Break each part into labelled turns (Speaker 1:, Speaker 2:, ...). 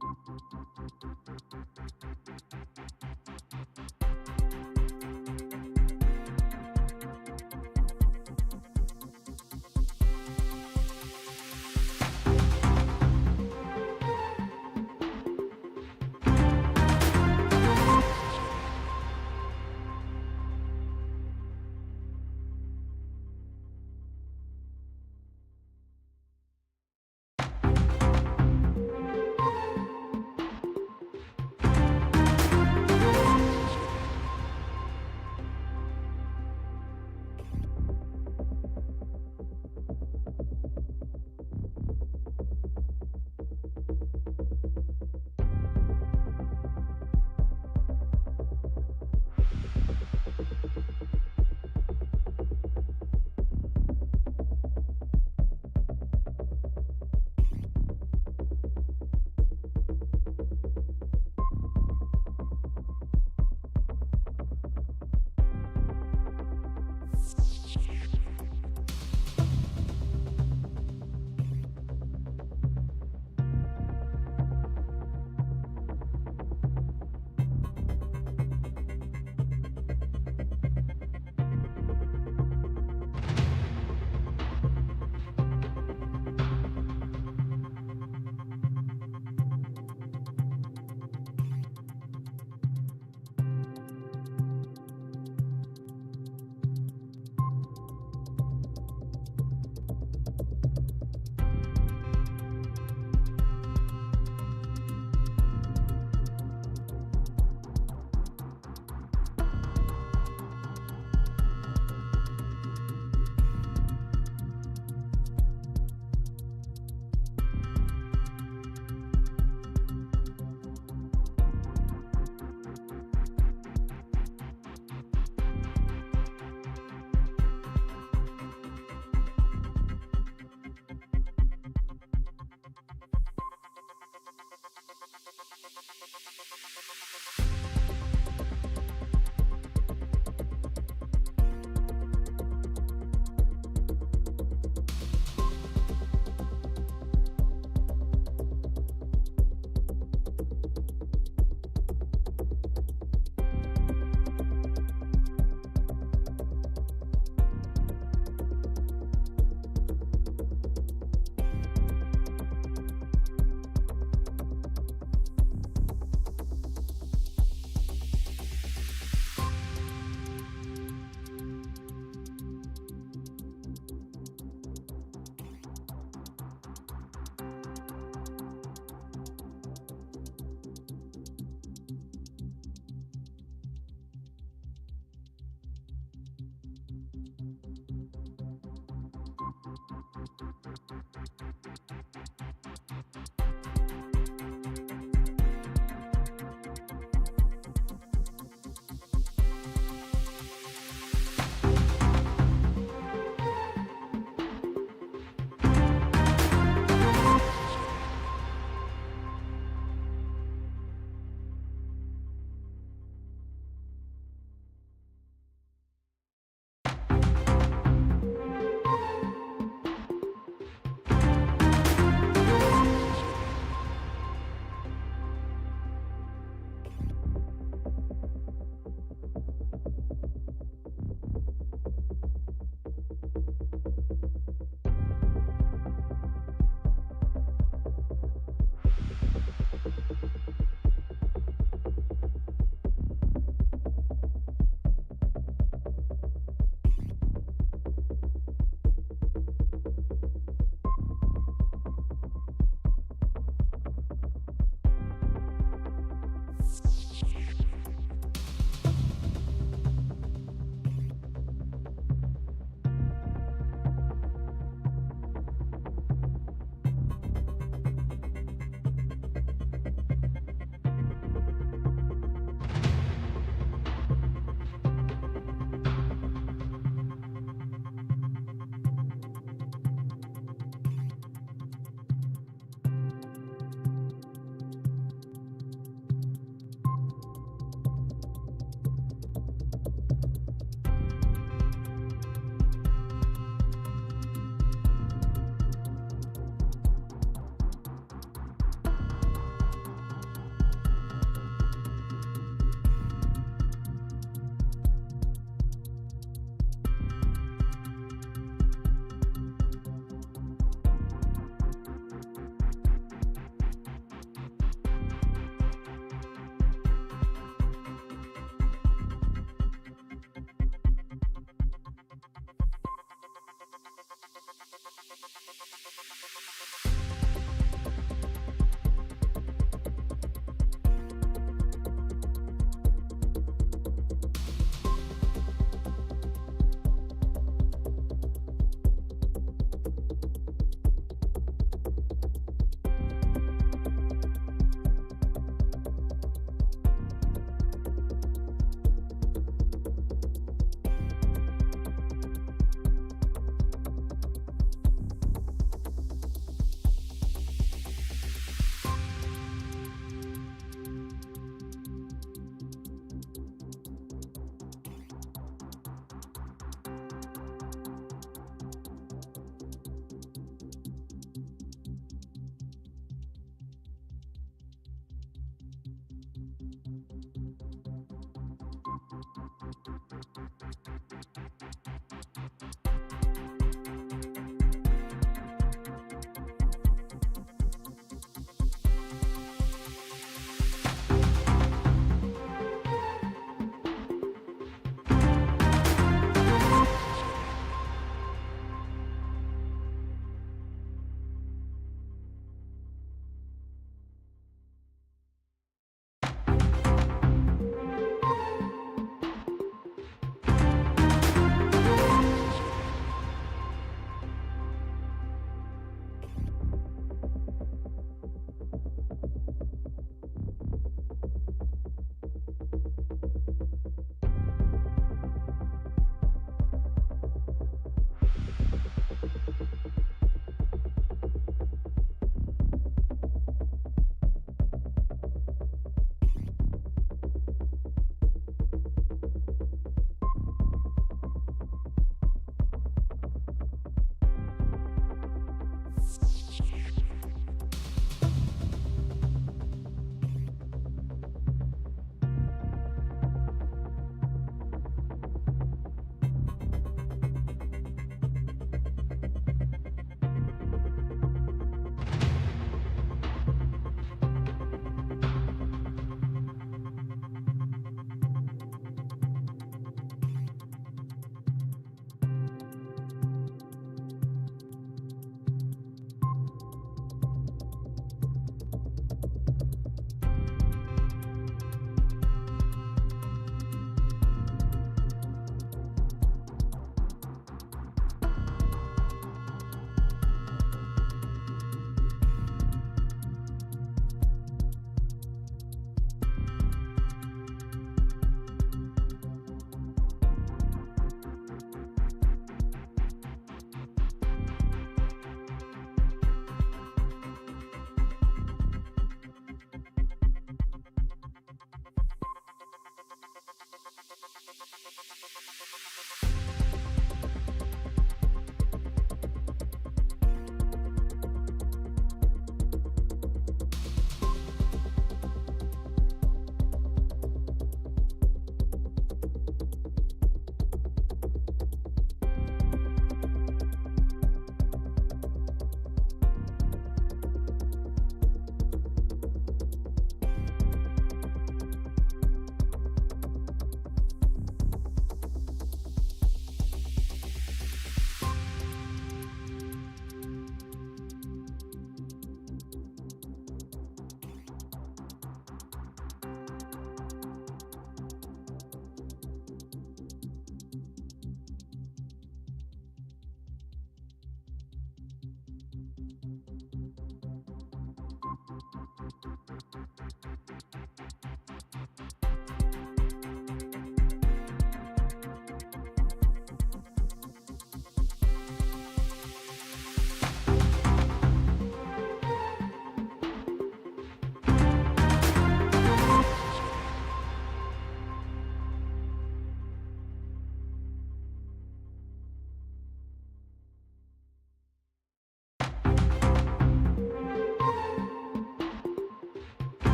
Speaker 1: อ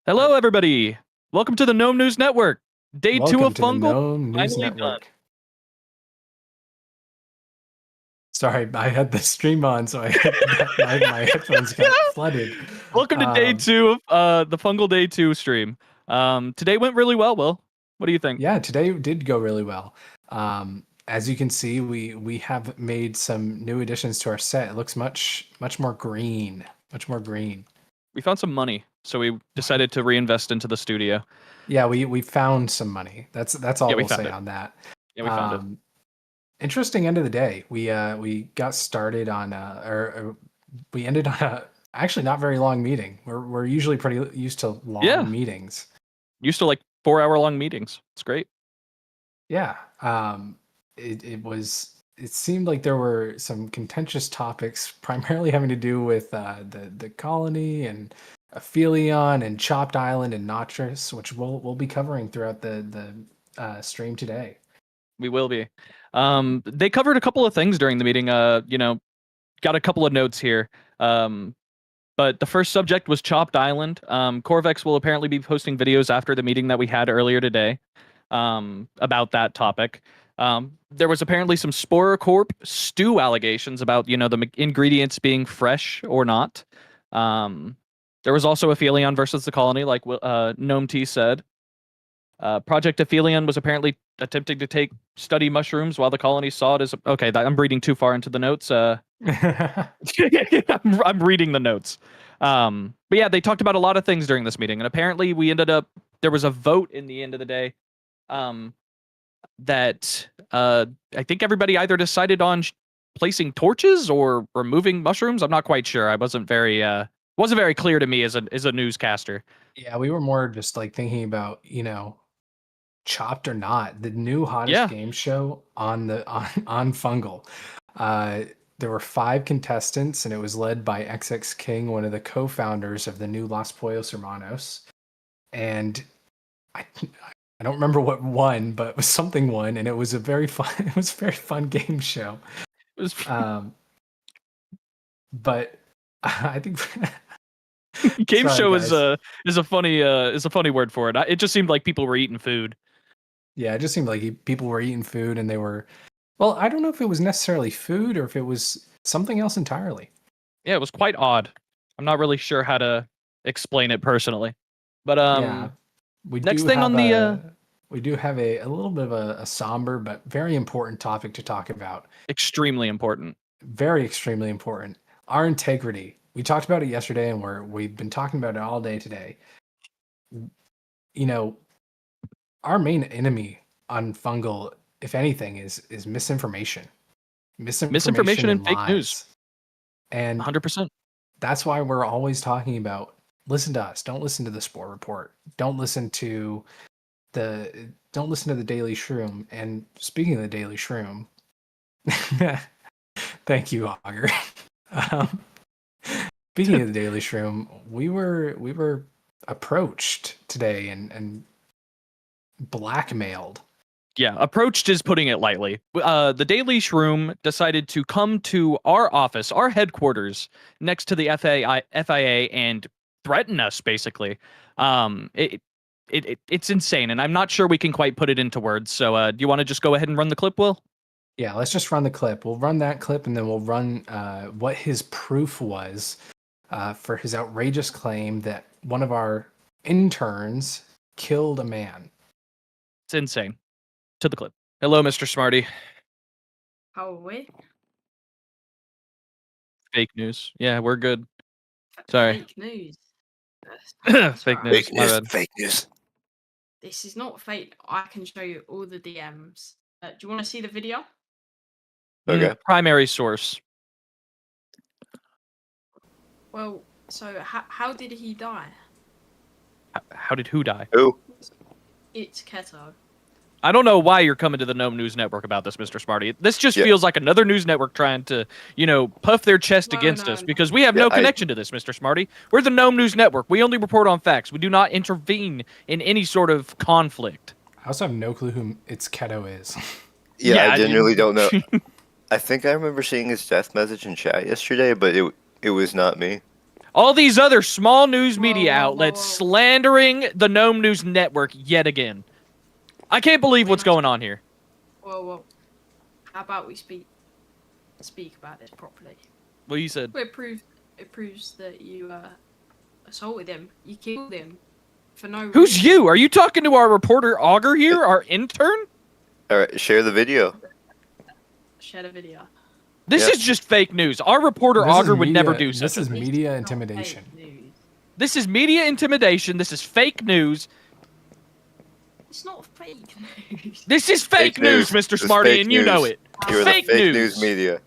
Speaker 1: Hello, everybody. Welcome to the Gnome News Network. Day 2 of
Speaker 2: Welcome to the
Speaker 1: Fungal.
Speaker 2: Gnome News
Speaker 1: Finally
Speaker 2: Network.
Speaker 1: done.
Speaker 2: Sorry, I had the stream on, so my headphones got flooded.
Speaker 1: Welcome to Day 2 of the Fungal Day 2 stream. Today went really well, Will. What do you think?
Speaker 2: Yeah, today did go really well. As you can see, we have made some new additions to our set. It looks much more green. Much more green.
Speaker 1: We found some money, so we decided to reinvest into the studio.
Speaker 2: Yeah, we found some money. That's all we'll say
Speaker 1: it.
Speaker 2: on that.
Speaker 1: Yeah, we found it.
Speaker 2: Interesting end of the day. We got started on we ended on a actually not very long meeting. We're usually pretty used to long meetings.
Speaker 1: Used to like 4-hour-long meetings. It's great.
Speaker 2: Yeah. It seemed like there were some contentious topics, primarily having to do with the colony and Aphelion and Chopped Island and Notris, which we'll be covering throughout the stream today.
Speaker 1: We will be. They covered a couple of things during the meeting. Got a couple of notes here. But the first subject was Chopped Island. Corvex will apparently be posting videos after the meeting that we had earlier today about that topic. There was apparently some Spore Corp stew allegations about, the ingredients being fresh or not. There was also Aphelion versus the colony, like Gnome T said. Project Aphelion was apparently attempting to study mushrooms while the colony saw it as... Okay, I'm reading too far into the notes. I'm reading the notes. But yeah, they talked about a lot of things during this meeting, and apparently there was a vote in the end of the day that I think everybody either decided on placing torches or removing mushrooms. I'm not quite sure. I wasn't very clear to me as a newscaster.
Speaker 2: Yeah, we were more just like thinking about, Chopped or Not, the new hottest game show on Fungal. There were 5 contestants, and it was led by XX King, one of the co-founders of the new Los Pollos Hermanos. And I don't remember what won, but it was something won, and it was a very fun game show.
Speaker 1: It was
Speaker 2: but I think
Speaker 1: game show is a funny word for it. It just seemed like people were eating food.
Speaker 2: Yeah, it just seemed like people were eating food, and they were... Well, I don't know if it was necessarily food or if it was something else entirely.
Speaker 1: Yeah, it was quite odd. I'm not really sure how to explain it personally. But
Speaker 2: yeah, we do have a little bit of a somber but very important topic to talk about.
Speaker 1: Extremely important.
Speaker 2: Very extremely important. Our integrity. We talked about it yesterday, and we've been talking about it all day today. Our main enemy on Fungal, if anything, is misinformation. Misinformation and
Speaker 1: fake news.
Speaker 2: And
Speaker 1: 100%.
Speaker 2: That's why we're always talking about, listen to us. Don't listen to the Spore Report. Don't listen to the Daily Shroom. And speaking of the Daily Shroom, thank you, Augur. Speaking of the Daily Shroom, we were approached today and blackmailed.
Speaker 1: Yeah, approached is putting it lightly. The Daily Shroom decided to come to our office, our headquarters, next to the FIA, and threaten us, basically. It's insane, and I'm not sure we can quite put it into words. So do you want to just go ahead and run the clip, Will?
Speaker 2: Yeah, let's just run the clip. We'll run that clip, and then we'll run what his proof was for his outrageous claim that one of our interns killed a man.
Speaker 1: It's insane. To the clip. Hello, Mr. Smarty.
Speaker 3: How are we?
Speaker 1: Fake news. Yeah, we're good. Sorry.
Speaker 3: Fake news.
Speaker 1: Fake news. My bad.
Speaker 4: Fake news.
Speaker 3: This is not fake. I can show you all the DMs. Do you want to see the video?
Speaker 4: Okay.
Speaker 1: Primary source.
Speaker 3: Well, so how did he die?
Speaker 1: How did who die?
Speaker 4: Who?
Speaker 3: It's Keto.
Speaker 1: I don't know why you're coming to the Gnome News Network about this, Mr. Smarty. This just feels like another news network trying to, puff their chest against us, because we have no connection to this, Mr. Smarty. We're the Gnome News Network. We only report on facts. We do not intervene in any sort of conflict.
Speaker 2: I also have no clue who It's Keto is.
Speaker 4: Yeah, I genuinely don't know. I think I remember seeing his death message in chat yesterday, but it was not me.
Speaker 1: all these other small news media
Speaker 3: Whoa, whoa,
Speaker 1: outlets
Speaker 3: whoa.
Speaker 1: slandering the Gnome News Network yet again. I can't believe what's going on here.
Speaker 3: Whoa. How about we speak about this properly?
Speaker 1: Well, you said.
Speaker 3: It proves that you assaulted him. You killed him for no reason.
Speaker 1: Who's you? Are you talking to our reporter Augur here, our intern?
Speaker 4: All right, share the video.
Speaker 3: Share the video.
Speaker 1: This is just fake news. Our reporter
Speaker 2: This is
Speaker 1: Augur would never
Speaker 2: media-
Speaker 1: do such
Speaker 2: This
Speaker 1: a
Speaker 2: is
Speaker 1: thing.
Speaker 2: media
Speaker 3: Not
Speaker 2: intimidation.
Speaker 3: fake news.
Speaker 1: This is media intimidation. This is fake news.
Speaker 3: It's not fake news.
Speaker 1: This is fake news, Mr.
Speaker 4: This is
Speaker 1: Smarty,
Speaker 4: fake
Speaker 1: and you know
Speaker 4: news.
Speaker 1: it.
Speaker 4: You're
Speaker 1: Fake
Speaker 4: the fake
Speaker 1: news.
Speaker 4: news media.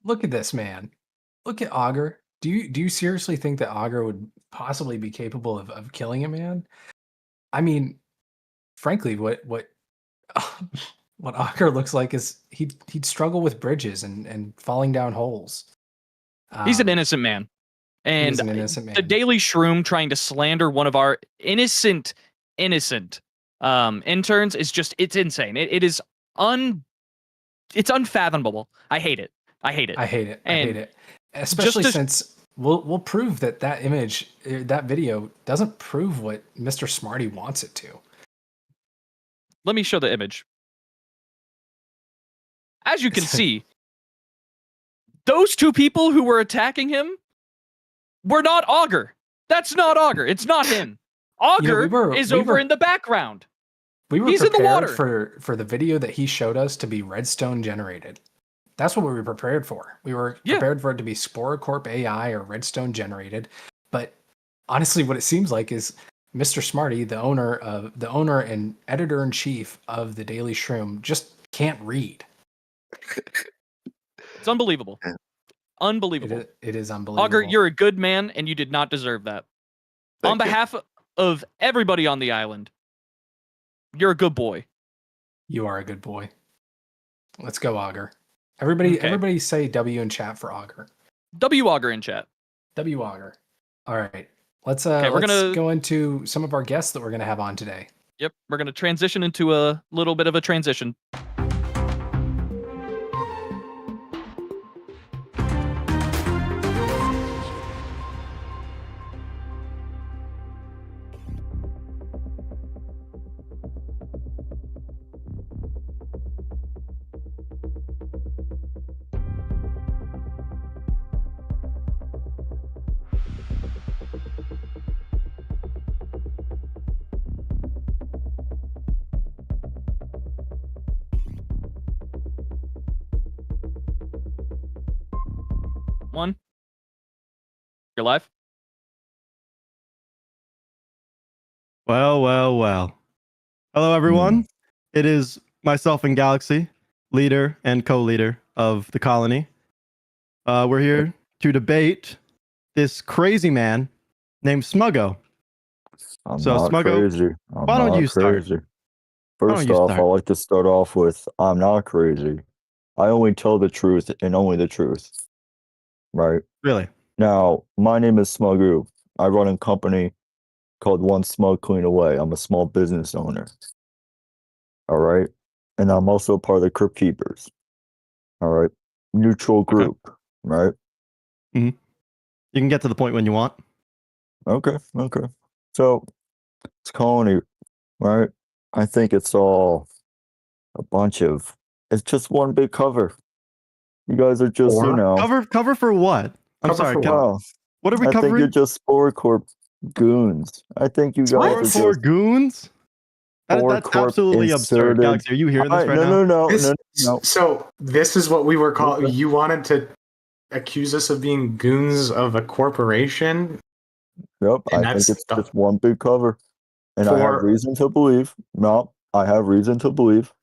Speaker 2: Look at this man. Look at Augur. Do you seriously think that Augur would possibly be capable of killing a man? I mean, frankly, what what Augur looks like is he'd struggle with bridges and falling down holes.
Speaker 1: He's an
Speaker 2: Um,
Speaker 1: innocent man. And
Speaker 2: He's an innocent
Speaker 1: the
Speaker 2: man.
Speaker 1: Daily Shroom trying to slander one of our innocent interns is just, it's insane. It is it's unfathomable. I hate it. I hate it.
Speaker 2: I hate it. I
Speaker 1: And
Speaker 2: hate it. Especially
Speaker 1: to-
Speaker 2: since we'll prove that image, that video doesn't prove what Mr. Smarty wants it to.
Speaker 1: Let me show the image. As you can see, those two people who were attacking him were not Augur. That's not Augur. It's not him. Augur is over in the background.
Speaker 2: We were
Speaker 1: He's in the
Speaker 2: prepared
Speaker 1: water.
Speaker 2: for the video that he showed us to be redstone generated. That's what we were prepared for. We were prepared for it to be Sporocorp AI or redstone generated. But honestly, what it seems like is Mr. Smarty, the owner and editor in chief of the Daily Shroom, just can't read.
Speaker 1: It's unbelievable. Unbelievable.
Speaker 2: It is unbelievable.
Speaker 1: Augur, you're a good man, and you did not deserve that. On behalf of everybody on the island, you're a good boy.
Speaker 2: You are a good boy. Let's go, Augur. Everybody say W in chat for Augur.
Speaker 1: W Augur in chat.
Speaker 2: W Augur. All right. Let's
Speaker 1: gonna
Speaker 2: go into some of our guests that we're gonna have on today.
Speaker 1: Yep, we're gonna transition into a little bit of a transition. One. You're live?
Speaker 5: Well. Hello, everyone. It is myself and Galaxy, leader and co-leader of the colony. We're here to debate this crazy man named Smuggo.
Speaker 6: I'm
Speaker 5: So,
Speaker 6: not
Speaker 5: Smuggo,
Speaker 6: crazy.
Speaker 5: why don't you start?
Speaker 6: crazy.
Speaker 5: Why don't
Speaker 6: First
Speaker 5: you
Speaker 6: off,
Speaker 5: start?
Speaker 6: I like to start off with I'm not crazy. I only tell the truth and only the truth. Right?
Speaker 5: Really?
Speaker 6: Now, my name is Smuggo. I run a company called One Smug Clean Away. I'm a small business owner. All right? And I'm also part of the Crypt Keepers. All right? Neutral group. Right?
Speaker 5: You can get to the point when you want.
Speaker 6: Okay. So, it's colony, right? I think it's all a bunch of. It's just one big cover. You guys are just,
Speaker 5: Cover for what? I'm
Speaker 2: Cover
Speaker 5: sorry.
Speaker 2: for
Speaker 6: Wow.
Speaker 5: What are we
Speaker 6: I think
Speaker 5: covering?
Speaker 6: you're just Sporocorp goons. I think you guys are just
Speaker 5: For goons? That's
Speaker 6: Sporocorp
Speaker 5: absolutely absurd.
Speaker 6: inserted.
Speaker 5: Galaxy, are you hearing this right now?
Speaker 6: No.
Speaker 2: So this is what we were called.
Speaker 6: Okay.
Speaker 2: You wanted to accuse us of being goons of a corporation?
Speaker 6: Yep,
Speaker 2: And
Speaker 6: I think
Speaker 2: that's
Speaker 6: it's
Speaker 2: the-
Speaker 6: just one big cover. And I have
Speaker 2: For-
Speaker 6: reason to believe. No, I have reason to believe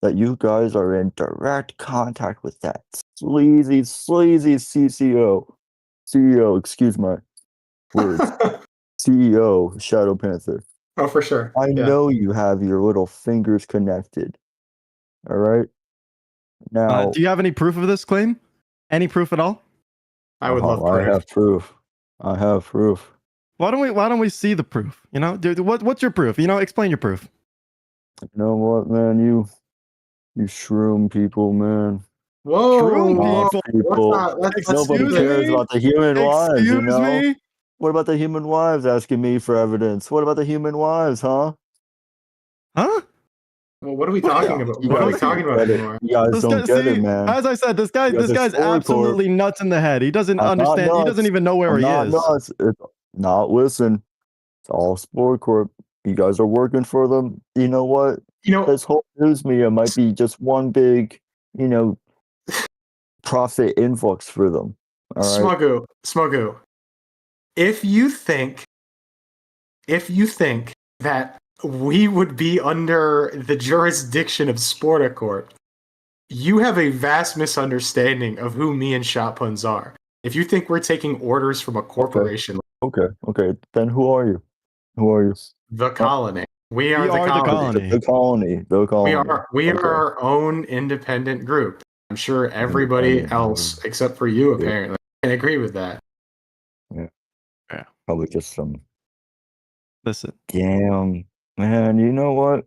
Speaker 6: that you guys are in direct contact with that sleazy CEO, excuse my words, CEO, Shadow Panther.
Speaker 2: Oh, for sure.
Speaker 6: I know you have your little fingers connected. All right. Now,
Speaker 5: Do you have any proof of this claim? Any proof at all?
Speaker 2: I would love
Speaker 6: I
Speaker 2: proof.
Speaker 6: have proof. I have proof.
Speaker 5: Why don't we see the proof? You know, dude, what's your proof? You know, explain your proof.
Speaker 6: You know what, man? You shroom people, man.
Speaker 2: Whoa,
Speaker 5: Shroom
Speaker 2: whoa,
Speaker 5: people.
Speaker 2: let's
Speaker 6: Nobody
Speaker 2: do
Speaker 6: cares
Speaker 2: this.
Speaker 6: about the human lives, you
Speaker 5: Excuse
Speaker 6: know?
Speaker 5: me?
Speaker 6: What about the human wives asking me for evidence? What about the human wives, huh?
Speaker 5: Huh?
Speaker 2: Well, what are we talking about?
Speaker 6: You
Speaker 2: What are we
Speaker 6: guys
Speaker 2: talking
Speaker 6: don't
Speaker 2: about
Speaker 6: get it.
Speaker 2: anymore?
Speaker 6: You guys
Speaker 5: This
Speaker 6: don't
Speaker 5: guy,
Speaker 6: get it,
Speaker 5: see,
Speaker 6: man.
Speaker 5: as I said, this
Speaker 6: You guys
Speaker 5: guy's
Speaker 6: are Spore Corp.
Speaker 5: absolutely nuts in the head. He doesn't
Speaker 6: I'm not
Speaker 5: understand. He doesn't
Speaker 6: nuts.
Speaker 5: even know where
Speaker 6: I'm
Speaker 5: he
Speaker 6: not
Speaker 5: is.
Speaker 6: nuts. It's not listen. It's all Spore Corp. You guys are working for them. You know what?
Speaker 2: You know,
Speaker 6: This whole news media might be just one big, you know, profit influx for them. All right.
Speaker 2: Smuggu, if you think that we would be under the jurisdiction of Sportacorp, you have a vast misunderstanding of who me and Shotpuns are. If you think we're taking orders from a corporation,
Speaker 6: Okay. Then who are you? Who are you?
Speaker 2: the colony, we are the
Speaker 5: the
Speaker 2: colony.
Speaker 5: colony.
Speaker 6: The colony.
Speaker 2: We
Speaker 6: Okay.
Speaker 2: are our own independent group. I'm sure everybody else, except for you, apparently, can agree with that.
Speaker 6: Yeah. Probably just some.
Speaker 5: Listen.
Speaker 6: Damn, man. You know what?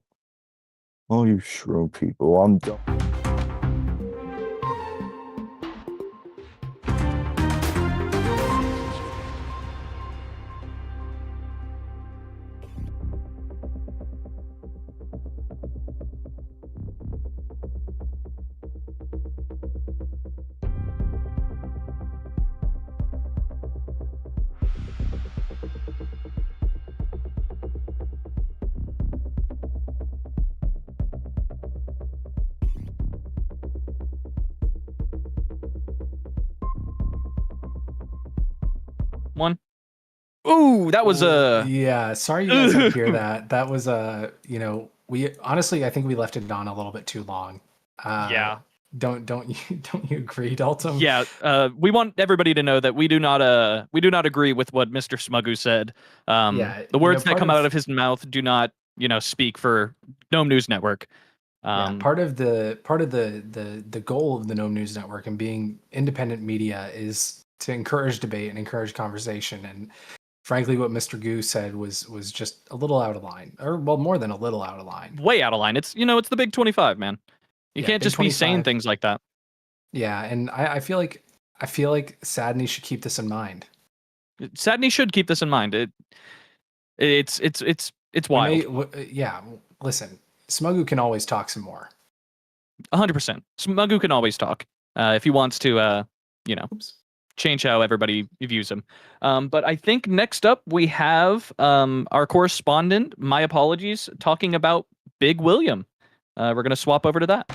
Speaker 6: Oh, you shroom people. I'm done.
Speaker 1: One. Ooh, that was a.
Speaker 2: Yeah, sorry you guys didn't hear that. That was we honestly I think we left it on a little bit too long.
Speaker 1: Yeah.
Speaker 2: Don't you agree, Dalton?
Speaker 1: Yeah, we want everybody to know that we do not agree with what Mr. Smuggu said.
Speaker 2: Yeah,
Speaker 1: The words that
Speaker 2: part
Speaker 1: come
Speaker 2: of-
Speaker 1: out of his mouth do not, speak for Gnome News Network.
Speaker 2: Yeah, part of the goal of the Gnome News Network and being independent media is to encourage debate and encourage conversation. And frankly, what Mr. Goo said was just a little out of line, or well, more than a little out of line.
Speaker 1: Way out of line. It's it's the Big 25, man. You
Speaker 2: Yeah,
Speaker 1: can't
Speaker 2: Big
Speaker 1: just be saying
Speaker 2: 25.
Speaker 1: things like that.
Speaker 2: Yeah, and I feel like Sadney should keep this in mind.
Speaker 1: Sadney should keep this in mind. It's wild.
Speaker 2: Listen, Smuggu can always talk some more.
Speaker 1: 100%. Smuggu can always talk if he wants to,
Speaker 2: Oops.
Speaker 1: change how everybody views him. But I think next up we have our correspondent, my apologies, talking about Big William. We're going to swap over to that.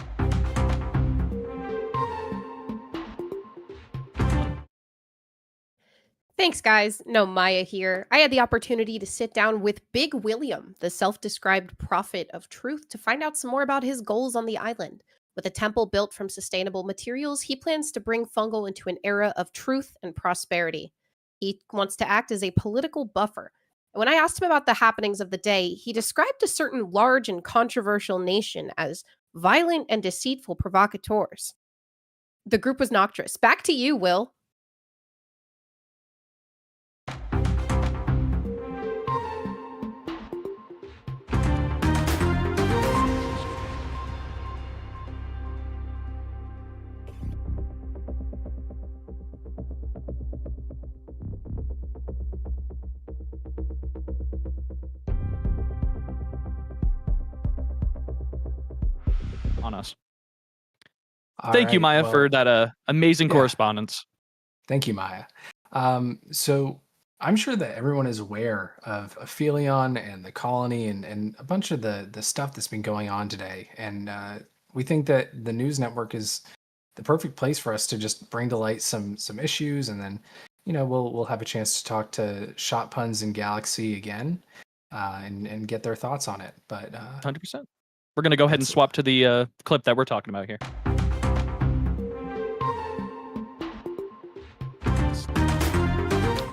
Speaker 7: Thanks, guys. No, Maya here. I had the opportunity to sit down with Big William, the self-described prophet of truth, to find out some more about his goals on the island. With a temple built from sustainable materials, he plans to bring Fungal into an era of truth and prosperity. He wants to act as a political buffer. And when I asked him about the happenings of the day, he described a certain large and controversial nation as violent and deceitful provocateurs. The group was Nocturus. Back to you, Will.
Speaker 1: On us.
Speaker 2: All
Speaker 1: Thank you,
Speaker 2: right,
Speaker 1: Maya,
Speaker 2: well,
Speaker 1: for that amazing
Speaker 2: yeah.
Speaker 1: correspondence.
Speaker 2: Thank you, Maya. So I'm sure that everyone is aware of Aphelion and the colony and a bunch of the stuff that's been going on today. And we think that the news network is the perfect place for us to just bring to light some issues, and then we'll have a chance to talk to Shot Puns and Galaxy again. and get their thoughts on it. But
Speaker 1: 100%. We're gonna go ahead and
Speaker 2: That's-
Speaker 1: swap to the clip that we're talking about here.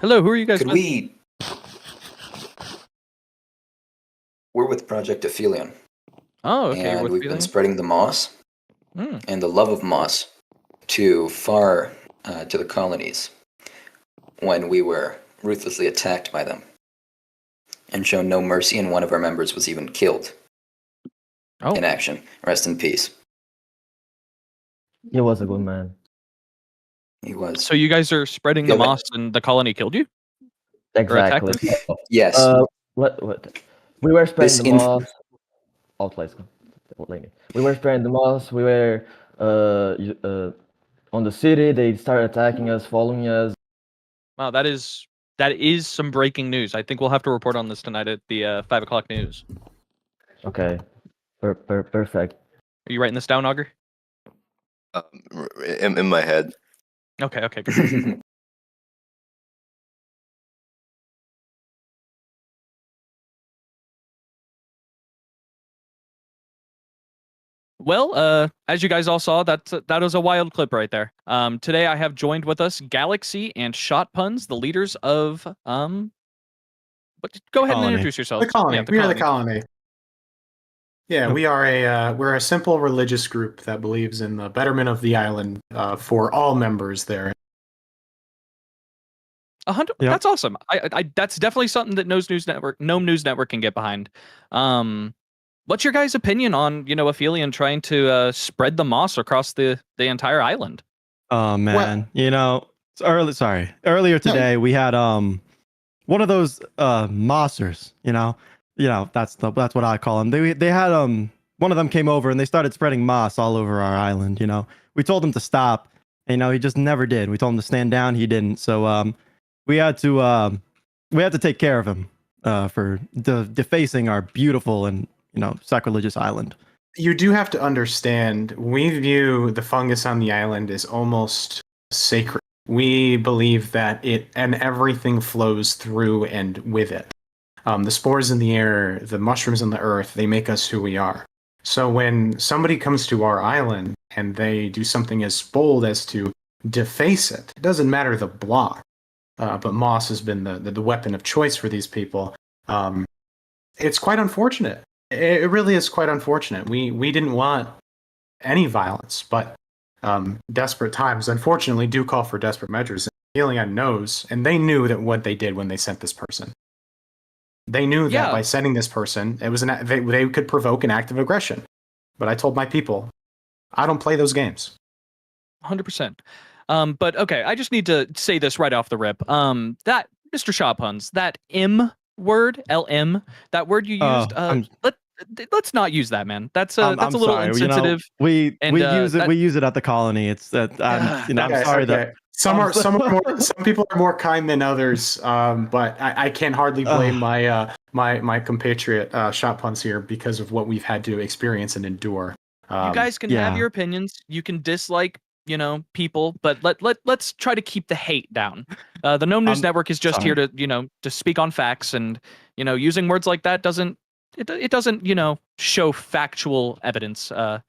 Speaker 1: Hello, who are you guys
Speaker 8: Could
Speaker 1: with?
Speaker 8: We're with Project Aphelion,
Speaker 1: Oh, okay. You're
Speaker 8: and
Speaker 1: with
Speaker 8: we've been
Speaker 1: Feeling?
Speaker 8: spreading the moss and the love of moss to the colonies when we were ruthlessly attacked by them and shown no mercy, and one of our members was even killed in action. Rest in peace.
Speaker 6: He was a good man.
Speaker 8: He was.
Speaker 1: So you guys are spreading the
Speaker 8: Yeah, but-
Speaker 1: moss, and the colony killed you? attacked
Speaker 6: Exactly.
Speaker 1: them?
Speaker 8: Yes.
Speaker 6: What? We were
Speaker 8: This
Speaker 6: spreading the moss. Outlays. We were spreading the moss. We were on the city. They started attacking us, following us.
Speaker 1: Wow, that is some breaking news. I think we'll have to report on this tonight at the 5 o'clock news.
Speaker 6: Okay. Perfect.
Speaker 1: Are you writing this down, Augur?
Speaker 4: In my head.
Speaker 1: Okay, good. Well, as you guys all saw, that was a wild clip right there. Today I have joined with us Galaxy and Shot Puns, the leaders of But go ahead and
Speaker 5: Colony.
Speaker 1: introduce yourselves.
Speaker 2: The colony.
Speaker 1: Yeah,
Speaker 2: We are the colony. Yeah, we are we're a simple religious group that believes in the betterment of the island for all members there.
Speaker 1: 100.
Speaker 5: Yep.
Speaker 1: That's awesome. I that's definitely something that Gnome News Network can get behind. What's your guys' opinion on Aphelion trying to spread the moss across the entire island?
Speaker 5: Oh man, earlier today we had one of those mossers, that's what I call them. They had one of them came over and they started spreading moss all over our island. We told him to stop, and he just never did. We told him to stand down, he didn't. So we had to take care of him for defacing our beautiful and sacrilegious island.
Speaker 2: You do have to understand, we view the fungus on the island as almost sacred. We believe that it and everything flows through and with it. The spores in the air, the mushrooms in the earth, they make us who we are. So when somebody comes to our island and they do something as bold as to deface it, it doesn't matter the block, but moss has been the weapon of choice for these people. It's quite unfortunate. It really is quite unfortunate. We didn't want any violence, but desperate times, unfortunately, do call for desperate measures. Aphelion knows, and they knew that what they did when they sent this person. They knew that by sending this person, it was they could provoke an act of aggression. But I told my people, I don't play those games.
Speaker 1: 100%. But okay, I just need to say this right off the rip. That Mr. Shot Puns, that M word, LM, that word you used, let's not use that, man. That's a little
Speaker 5: sorry,
Speaker 1: insensitive.
Speaker 5: We use it at the colony. It's that I'm sorry that
Speaker 2: some people are more kind than others. But I can't hardly blame my compatriot Shot Puns here because of what we've had to experience and endure.
Speaker 1: You guys can have your opinions. You can dislike people, but let's try to keep the hate down. The Gnome News Network is just here to to speak on facts, and using words like that doesn't show factual evidence. And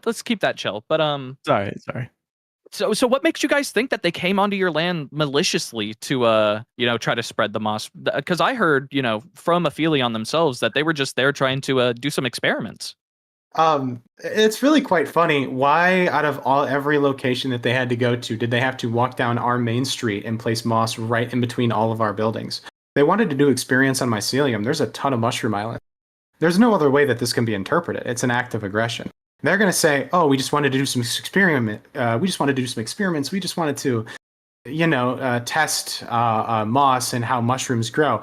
Speaker 1: let's keep that chill. But
Speaker 5: sorry.
Speaker 1: So what makes you guys think that they came onto your land maliciously to try to spread the moss? Because I heard from Aphelion themselves that they were just there trying to do some experiments.
Speaker 2: It's really quite funny. Why, out of every location that they had to go to, did they have to walk down our main street and place moss right in between all of our buildings? They wanted to do experience on mycelium. There's a ton of mushroom island. There's no other way that this can be interpreted. It's an act of aggression. They're going to say, "Oh, we just wanted to do some experiment. We just wanted to do some experiments. We just wanted to, test moss and how mushrooms grow."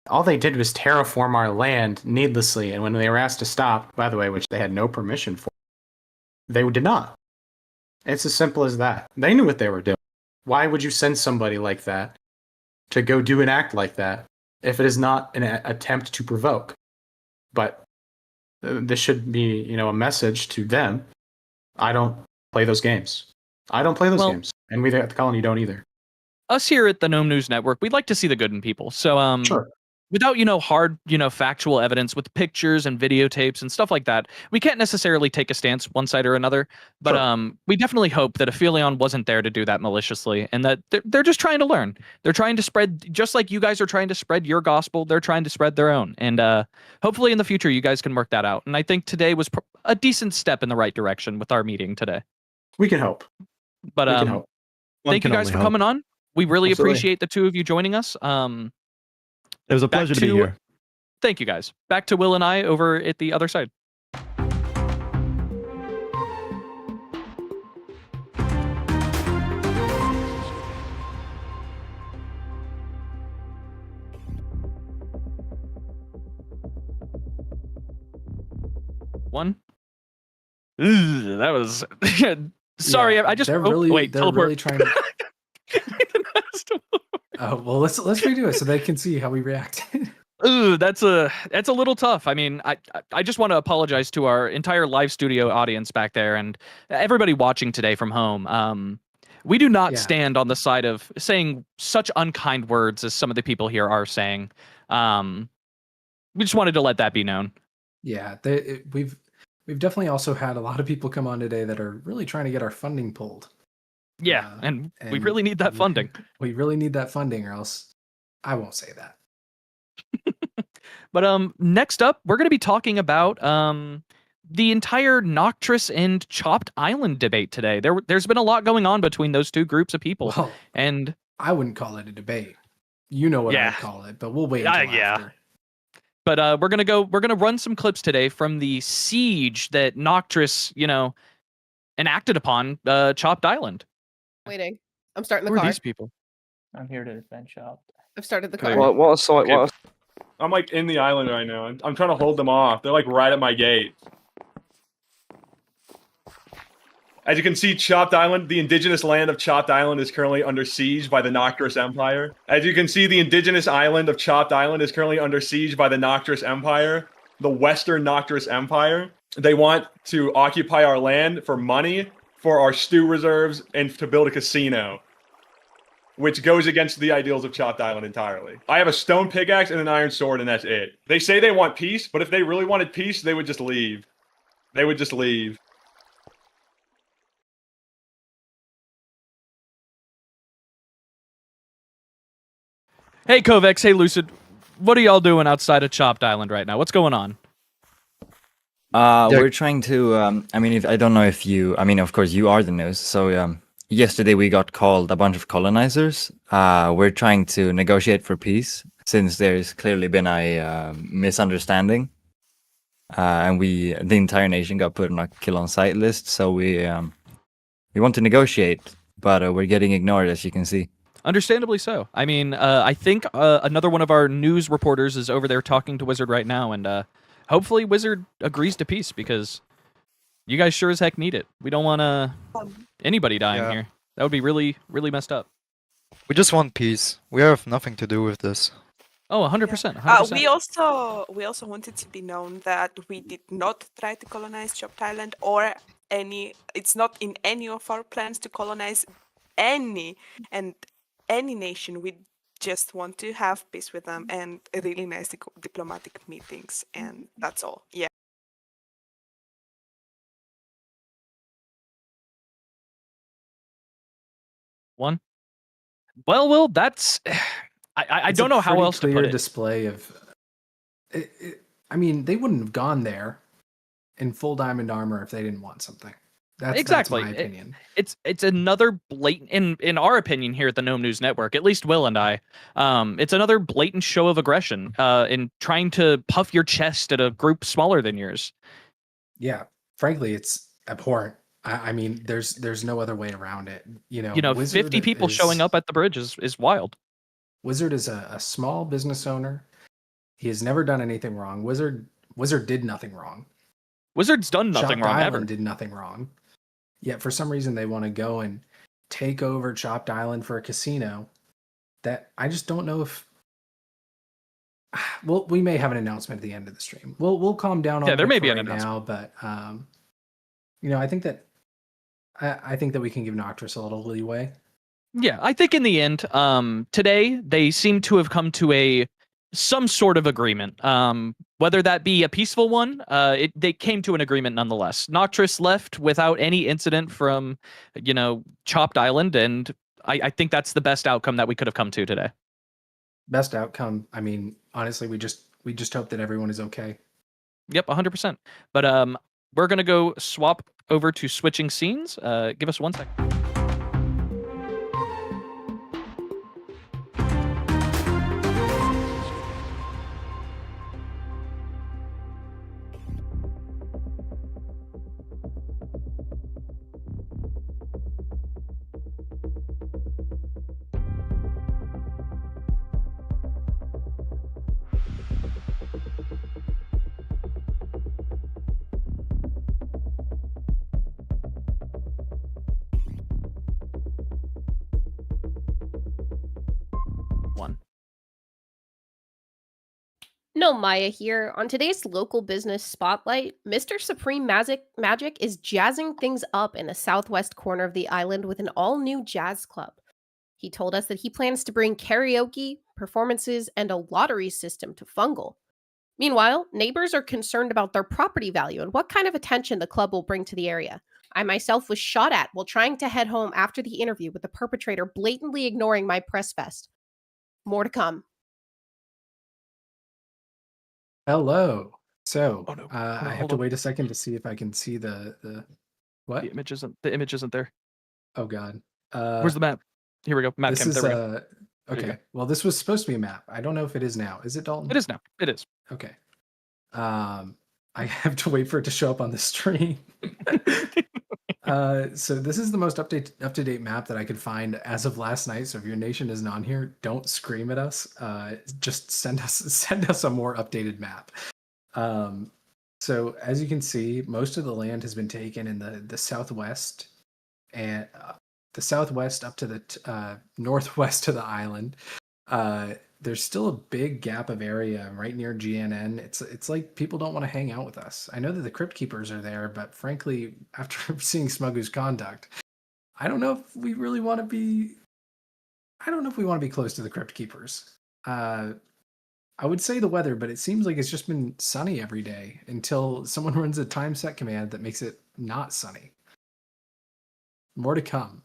Speaker 2: All they did was terraform our land needlessly, and when they were asked to stop, by the way, which they had no permission for, they did not. It's as simple as that. They knew what they were doing. Why would you send somebody like that to go do an act like that if it is not an attempt to provoke? But this should be, a message to them. I don't play those games. I don't play those games, and we at the colony don't either.
Speaker 1: Us here at the Gnome News Network, we'd like to see the good in people. So,
Speaker 2: sure.
Speaker 1: without hard factual evidence with pictures and videotapes and stuff like that, we can't necessarily take a stance one side or another. But we definitely hope that Aphelion wasn't there to do that maliciously, and that they're just trying to learn. They're trying to spread, just like you guys are trying to spread your gospel. They're trying to spread their own, and hopefully in the future you guys can work that out. And I think today was a decent step in the right direction with our meeting today.
Speaker 9: We can hope.
Speaker 1: But
Speaker 9: we can hope.
Speaker 1: Thank you guys for coming on. We really appreciate the two of you joining us.
Speaker 5: It was a pleasure to be here.
Speaker 1: Thank you guys. Back to Will and I over at the other side. One. Ugh, that was sorry.
Speaker 2: Yeah,
Speaker 1: I just
Speaker 2: they're really
Speaker 1: teleport.
Speaker 2: really trying to. Well, let's redo it so they can see how we react.
Speaker 1: Ooh, that's a little tough. I mean, I just want to apologize to our entire live studio audience back there and everybody watching today from home. We do not stand on the side of saying such unkind words as some of the people here are saying. We just wanted to let that be known.
Speaker 2: Yeah, we've definitely also had a lot of people come on today that are really trying to get our funding pulled.
Speaker 1: Yeah, and we really need that funding.
Speaker 2: We really need that funding, or else I won't say that.
Speaker 1: But next up, we're going to be talking about the entire Noctis and Chopped Island debate today. There's been a lot going on between those two groups of people,
Speaker 2: Well,
Speaker 1: and
Speaker 2: I wouldn't call it a debate. You know what I'd call it, but we'll wait until after.
Speaker 1: But we're gonna run some clips today from the siege that Noctis, enacted upon Chopped Island.
Speaker 7: Waiting. I'm starting the
Speaker 1: Who
Speaker 7: car.
Speaker 1: are these people?
Speaker 10: I'm here to defend Chopped.
Speaker 7: I've started the car.
Speaker 9: What a sight! I'm like in the island right now. I'm trying to hold them off. They're like right at my gate. As you can see, Chopped Island, the indigenous land of Chopped Island, is currently under siege by the Noctis Empire. As you can see, the indigenous island of Chopped Island is currently under siege by the Noctis Empire, the Western Noctis Empire. They want to occupy our land for money, for our stew reserves, and to build a casino, which goes against the ideals of Chopped Island entirely. I have a stone pickaxe and an iron sword, and that's it. They say they want peace, but if they really wanted peace, they would just leave. They would just leave.
Speaker 1: Hey Kovacs, hey Lucid, what are y'all doing outside of Chopped Island right now? What's going on?
Speaker 11: We're trying to. I don't know if you. Of course, you are the news. So yesterday we got called a bunch of colonizers. We're trying to negotiate for peace since there's clearly been a misunderstanding, and the entire nation got put on a kill on sight list. So we want to negotiate, but we're getting ignored, as you can see.
Speaker 1: Understandably so. I mean, I think another one of our news reporters is over there talking to Wizard right now, and hopefully Wizard agrees to peace because you guys sure as heck need it. We don't want anybody dying here. That would be really, really messed up.
Speaker 12: We just want peace. We have nothing to do with this.
Speaker 1: Oh, 100%. 100%.
Speaker 13: We also wanted to be known that we did not try to colonize Chopped Island or any. It's not in any of our plans to colonize any nation. We just want to have peace with them and really nice diplomatic meetings, and that's all. Yeah.
Speaker 1: One. Well, Will, that's. I don't know how else to put it.
Speaker 2: Display of. I mean, they wouldn't have gone there in full diamond armor if they didn't want something. That's my opinion.
Speaker 1: It's another blatant, in our opinion here at the Gnome News Network, at least Will and I, it's another blatant show of aggression in trying to puff your chest at a group smaller than yours.
Speaker 2: Yeah, frankly, it's abhorrent. I mean, there's no other way around it.
Speaker 1: 50 people showing up at the bridge is wild.
Speaker 2: Wizard is a small business owner. He has never done anything wrong. Wizard did nothing wrong.
Speaker 1: Wizard's done nothing wrong ever.
Speaker 2: Island did nothing wrong. Yet for some reason they want to go and take over Chopped Island for a casino. That I just don't know if. Well, we may have an announcement at the end of the stream. We'll calm down on
Speaker 1: there may be
Speaker 2: right
Speaker 1: an announcement
Speaker 2: now, but I think that we can give Noctis a little leeway.
Speaker 1: Yeah, I think in the end, today they seem to have come to some sort of agreement. Whether that be a peaceful one, they came to an agreement nonetheless. Noctis left without any incident from, Chopped Island, and I think that's the best outcome that we could have come to today.
Speaker 2: Best outcome. I mean, honestly, we just hope that everyone is okay.
Speaker 1: Yep, 100%. But we're gonna go swap over to switching scenes. Give us 1 second.
Speaker 7: No, Maya here. On today's local business spotlight, Mr. Supreme Magic is jazzing things up in the southwest corner of the island with an all-new jazz club. He told us that he plans to bring karaoke, performances, and a lottery system to Fungal. Meanwhile, neighbors are concerned about their property value and what kind of attention the club will bring to the area. I myself was shot at while trying to head home after the interview with the perpetrator blatantly ignoring my press vest. More to come.
Speaker 2: Hello. So
Speaker 1: Oh, no.
Speaker 2: I have
Speaker 1: hold
Speaker 2: to
Speaker 1: on.
Speaker 2: wait a second to see if I can see the what?
Speaker 1: The image isn't there.
Speaker 2: Oh God.
Speaker 1: Where's the map? Here we go. Map
Speaker 2: This
Speaker 1: cam.
Speaker 2: is
Speaker 1: There we go. There you
Speaker 2: okay.
Speaker 1: go.
Speaker 2: Well, this was supposed to be a map. I don't know if it is now. Is it, Dalton?
Speaker 1: It is now. It is.
Speaker 2: Okay. I have to wait for it to show up on the screen. So this is the most up to date map that I could find as of last night. So if your nation isn't on here, don't scream at us. Just send us a more updated map. So as you can see, most of the land has been taken in the southwest and the southwest up to the northwest of the island. There's still a big gap of area right near GNN. It's like people don't want to hang out with us. I know that the Crypt Keepers are there, but frankly, after seeing Smuggoo's conduct, I don't know if we really want to be. I don't know if we want to be close to the Crypt Keepers. I would say the weather, but it seems like it's just been sunny every day until someone runs a time set command that makes it not sunny. More to come.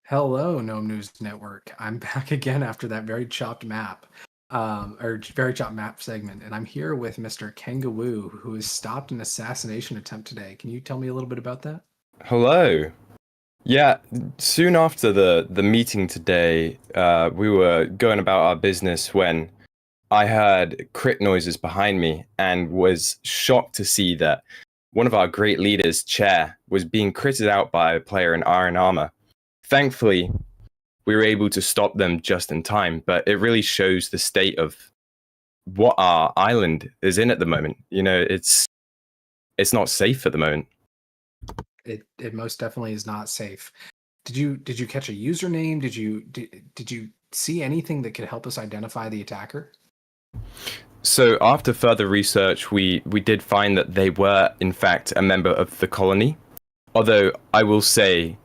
Speaker 2: Hello, Gnome News Network. I'm back again after that very chopped map, or very chopped map segment, and I'm here with Mr. Kangawoo, who has stopped an assassination attempt today. Can you tell me a little bit about that?
Speaker 14: Hello. Yeah, soon after the meeting today, we were going about our business when I heard crit noises behind me and was shocked to see that one of our great leaders' chair was being critted out by a player in iron armor. Thankfully, we were able to stop them just in time, but it really shows the state of what our island is in at the moment. You know, it's not safe at the moment.
Speaker 2: It most definitely is not safe. Did you catch a username? Did you see anything that could help us identify the attacker?
Speaker 14: So after further research, we did find that they were in fact a member of the colony. Although I will say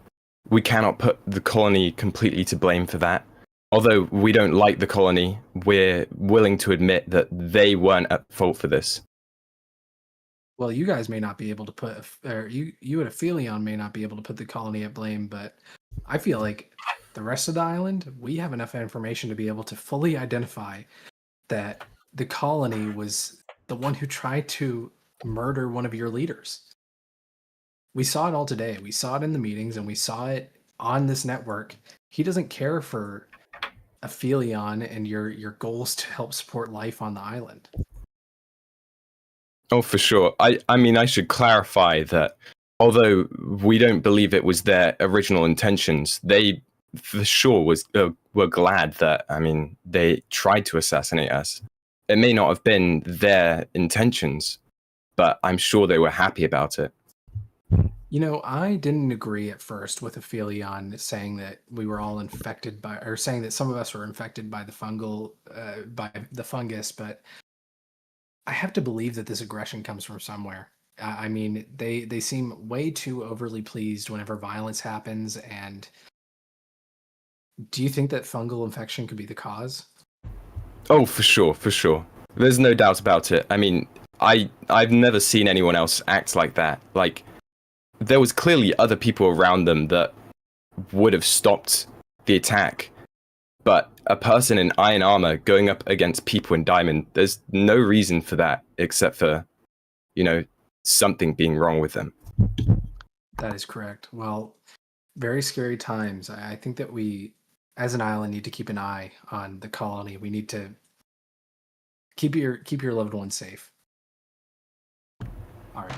Speaker 14: we cannot put the colony completely to blame for that. Although we don't like the colony, we're willing to admit that they weren't at fault for this.
Speaker 2: Well, you guys may not be able to put, or you at Aphelion may not be able to put the colony at blame, but I feel like the rest of the island, we have enough information to be able to fully identify that the colony was the one who tried to murder one of your leaders. We saw it all today. We saw it in the meetings, and we saw it on this network. He doesn't care for Aphelion and your goals to help support life on the island.
Speaker 14: Oh, for sure. I mean, I should clarify that although we don't believe it was their original intentions, they for sure were glad that, I mean, they tried to assassinate us. It may not have been their intentions, but I'm sure they were happy about it.
Speaker 2: You know, I didn't agree at first with Aphelion saying that we were all infected by, or saying that some of us were infected by the fungus, but I have to believe that this aggression comes from somewhere. I mean, they seem way too overly pleased whenever violence happens. And do you think that fungal infection could be the cause?
Speaker 14: Oh, for sure, for sure. There's no doubt about it. I mean, I've never seen anyone else act like that. Like, there was clearly other people around them that would have stopped the attack. But a person in iron armor going up against people in diamond, there's no reason for that except for, you know, something being wrong with them.
Speaker 2: That is correct. Well, very scary times. I think that we, as an island, need to keep an eye on the colony. We need to keep your loved ones safe. All right.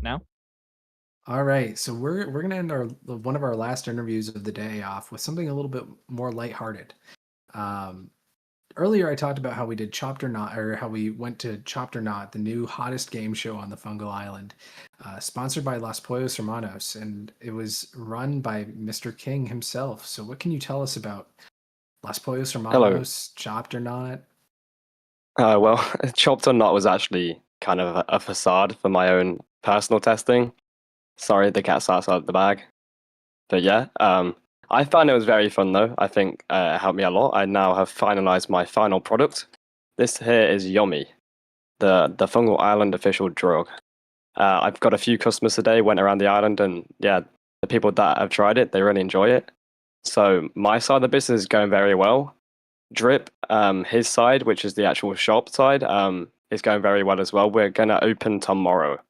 Speaker 1: Now?
Speaker 2: All right, so we're gonna end one of our last interviews of the day off with something a little bit more lighthearted. Earlier, I talked about how we did Chopped or Not, or how we went to Chopped or Not, the new hottest game show on the Fungal Island, sponsored by Los Pollos Hermanos, and it was run by Mr. King himself. So, what can you tell us about Los Pollos Hermanos, Chopped or Not?
Speaker 15: Well, Chopped or Not was actually kind of a facade for my own personal testing. Sorry, the cat's outside the bag. But yeah, I found it was very fun though. I think it helped me a lot. I now have finalized my final product. This here is Yummy, the Fungal Island official drug. I've got a few customers today, went around the island, and yeah, the people that have tried it, they really enjoy it. So my side of the business is going very well. Drip, his side, which is the actual shop side, is going very well as well. We're going to open tomorrow.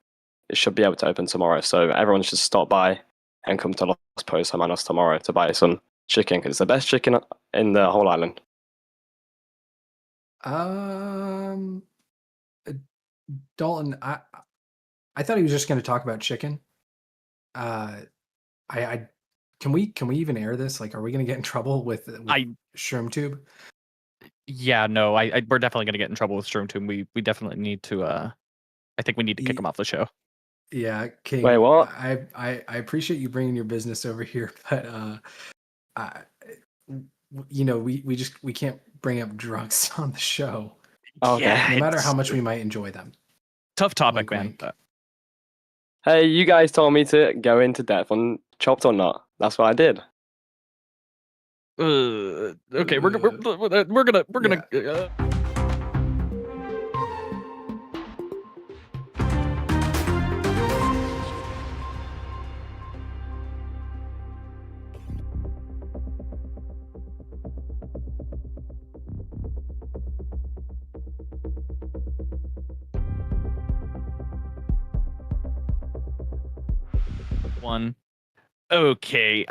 Speaker 15: It should be able to open tomorrow. So everyone should stop by and come to Los Pollos Hermanos tomorrow to buy some chicken, because it's the best chicken in the whole island.
Speaker 2: Dalton, I thought he was just going to talk about chicken. Can we even air this? Like, are we going to get in trouble with Shroom Tube?
Speaker 1: Yeah, no, we're definitely going to get in trouble with Shroom Tube. We definitely need to. I think we need to kick him off the show.
Speaker 2: Yeah, King.
Speaker 15: Wait, what?
Speaker 2: I appreciate you bringing your business over here, but you know, we can't bring up drugs on the show.
Speaker 15: Okay.
Speaker 1: Yeah,
Speaker 2: no matter how much we might enjoy them.
Speaker 1: Tough topic, man.
Speaker 15: Hey, you guys told me to go into depth on Chopped or Not. That's what I did.
Speaker 1: Okay, we're gonna. One. Okay,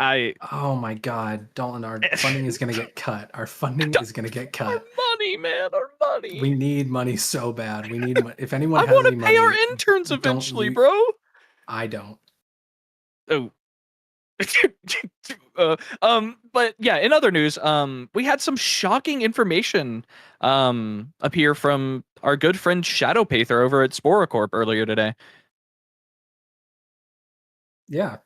Speaker 2: Oh my God, Dalton, our funding is gonna get cut. Our funding is gonna get cut.
Speaker 1: Money, man, our money.
Speaker 2: We need money so bad. We need money. If anyone
Speaker 1: I
Speaker 2: has
Speaker 1: want to
Speaker 2: any
Speaker 1: pay
Speaker 2: money,
Speaker 1: our interns
Speaker 2: don't
Speaker 1: eventually,
Speaker 2: you-
Speaker 1: bro.
Speaker 2: I don't.
Speaker 1: Oh. But yeah, in other news, we had some shocking information appear from our good friend Shadow Pather over at Sporocorp earlier today.
Speaker 2: Yeah.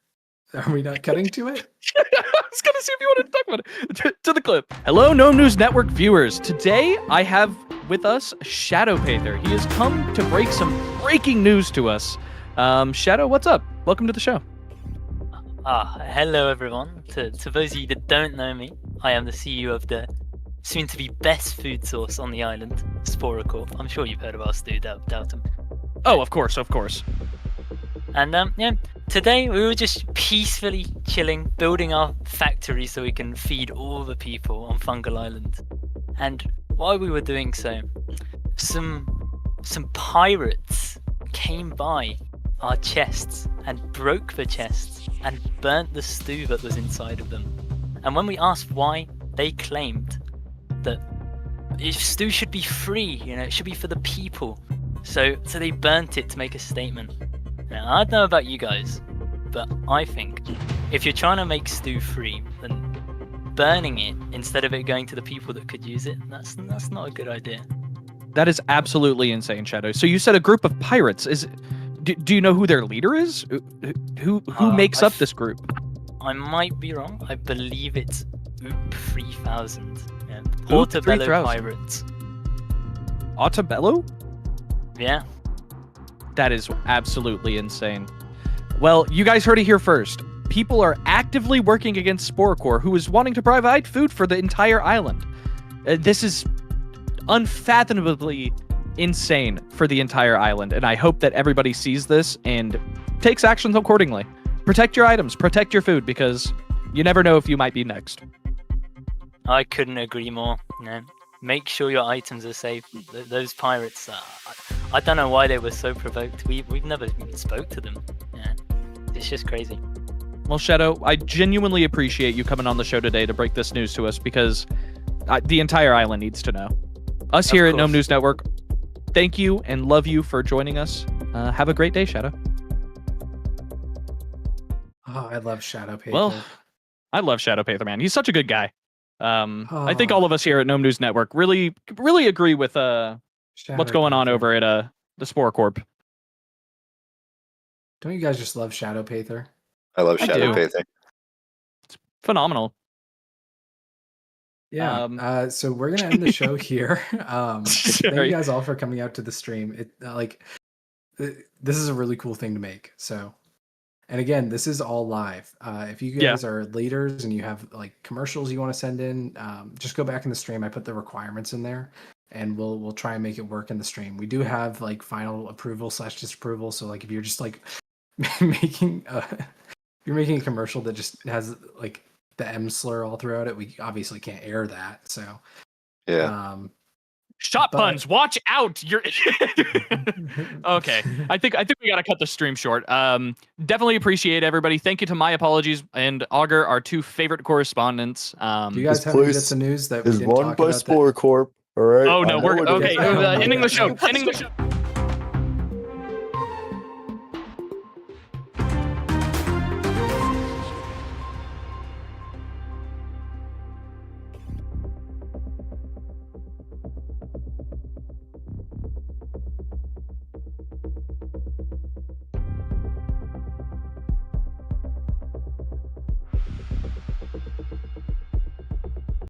Speaker 2: Are we not cutting to it?
Speaker 1: I was gonna see if you wanted to talk about it. To the clip. Hello, Gnome News Network viewers. Today I have with us Shadow Pather. He has come to break some breaking news to us. Shadow, what's up? Welcome to the show.
Speaker 16: Hello everyone. To those of you that don't know me, I am the CEO of the soon-to-be best food source on the island, Sporocorp. I'm sure you've heard of us, dude. Doubt him.
Speaker 1: Oh, of course.
Speaker 16: And yeah, today we were just peacefully chilling, building our factory so we can feed all the people on Fungal Island. And while we were doing so, some pirates came by our chests and broke the chests and burnt the stew that was inside of them. And when we asked why, they claimed that stew should be free, it should be for the people. So they burnt it to make a statement. Now, I don't know about you guys, but I think if you're trying to make stew free, then burning it instead of it going to the people that could use it, that's not a good idea.
Speaker 1: That is absolutely insane, Shadow. So you said a group of pirates. Do you know who their leader is? Who makes up this group?
Speaker 16: I might be wrong. I believe it's Oop 3000. Yeah. Portobello Pirates.
Speaker 1: Portobello?
Speaker 16: Yeah.
Speaker 1: That is absolutely insane. Well, you guys heard it here first. People are actively working against Sporecore, who is wanting to provide food for the entire island. This is unfathomably insane for the entire island, and I hope that everybody sees this and takes actions accordingly. Protect your items, protect your food, because you never know if you might be next.
Speaker 16: I couldn't agree more. Make sure your items are safe. Those pirates, I don't know why they were so provoked. We've never even spoke to them. Yeah, it's just crazy.
Speaker 1: Well, Shadow, I genuinely appreciate you coming on the show today to break this news to us, because the entire island needs to know. Us here at Gnome News Network, thank you and love you for joining us. Have a great day, Shadow.
Speaker 2: Oh, I love Shadow Paper.
Speaker 1: Well, I love Shadow Paper, man. He's such a good guy. I think all of us here at Gnome News Network really agree with what's going on over at the Spore Corp.
Speaker 2: Don't you guys just love Shadow Paper?
Speaker 4: I love Shadow Paper.
Speaker 1: It's phenomenal.
Speaker 2: Yeah. So we're gonna end the show here. Thank you guys all for coming out to the stream. This is a really cool thing to make. So, and again, this is all live. If you guys are leaders and you have like commercials you want to send in, just go back in the stream. I put the requirements in there, and we'll try and make it work in the stream. We do have like final approval / disapproval. So like if you're just like making a commercial that just has like the M slur all throughout it, we obviously can't air that. So
Speaker 1: shot puns, watch out. You're okay. I think we gotta cut the stream short. Definitely appreciate everybody. Thank you to My Apologies and Augur, our two favorite correspondents.
Speaker 2: Do you guys have any bits of news that we didn't talk about?
Speaker 6: Spore Corp. All right.
Speaker 1: Oh no, we're okay. Ending the show.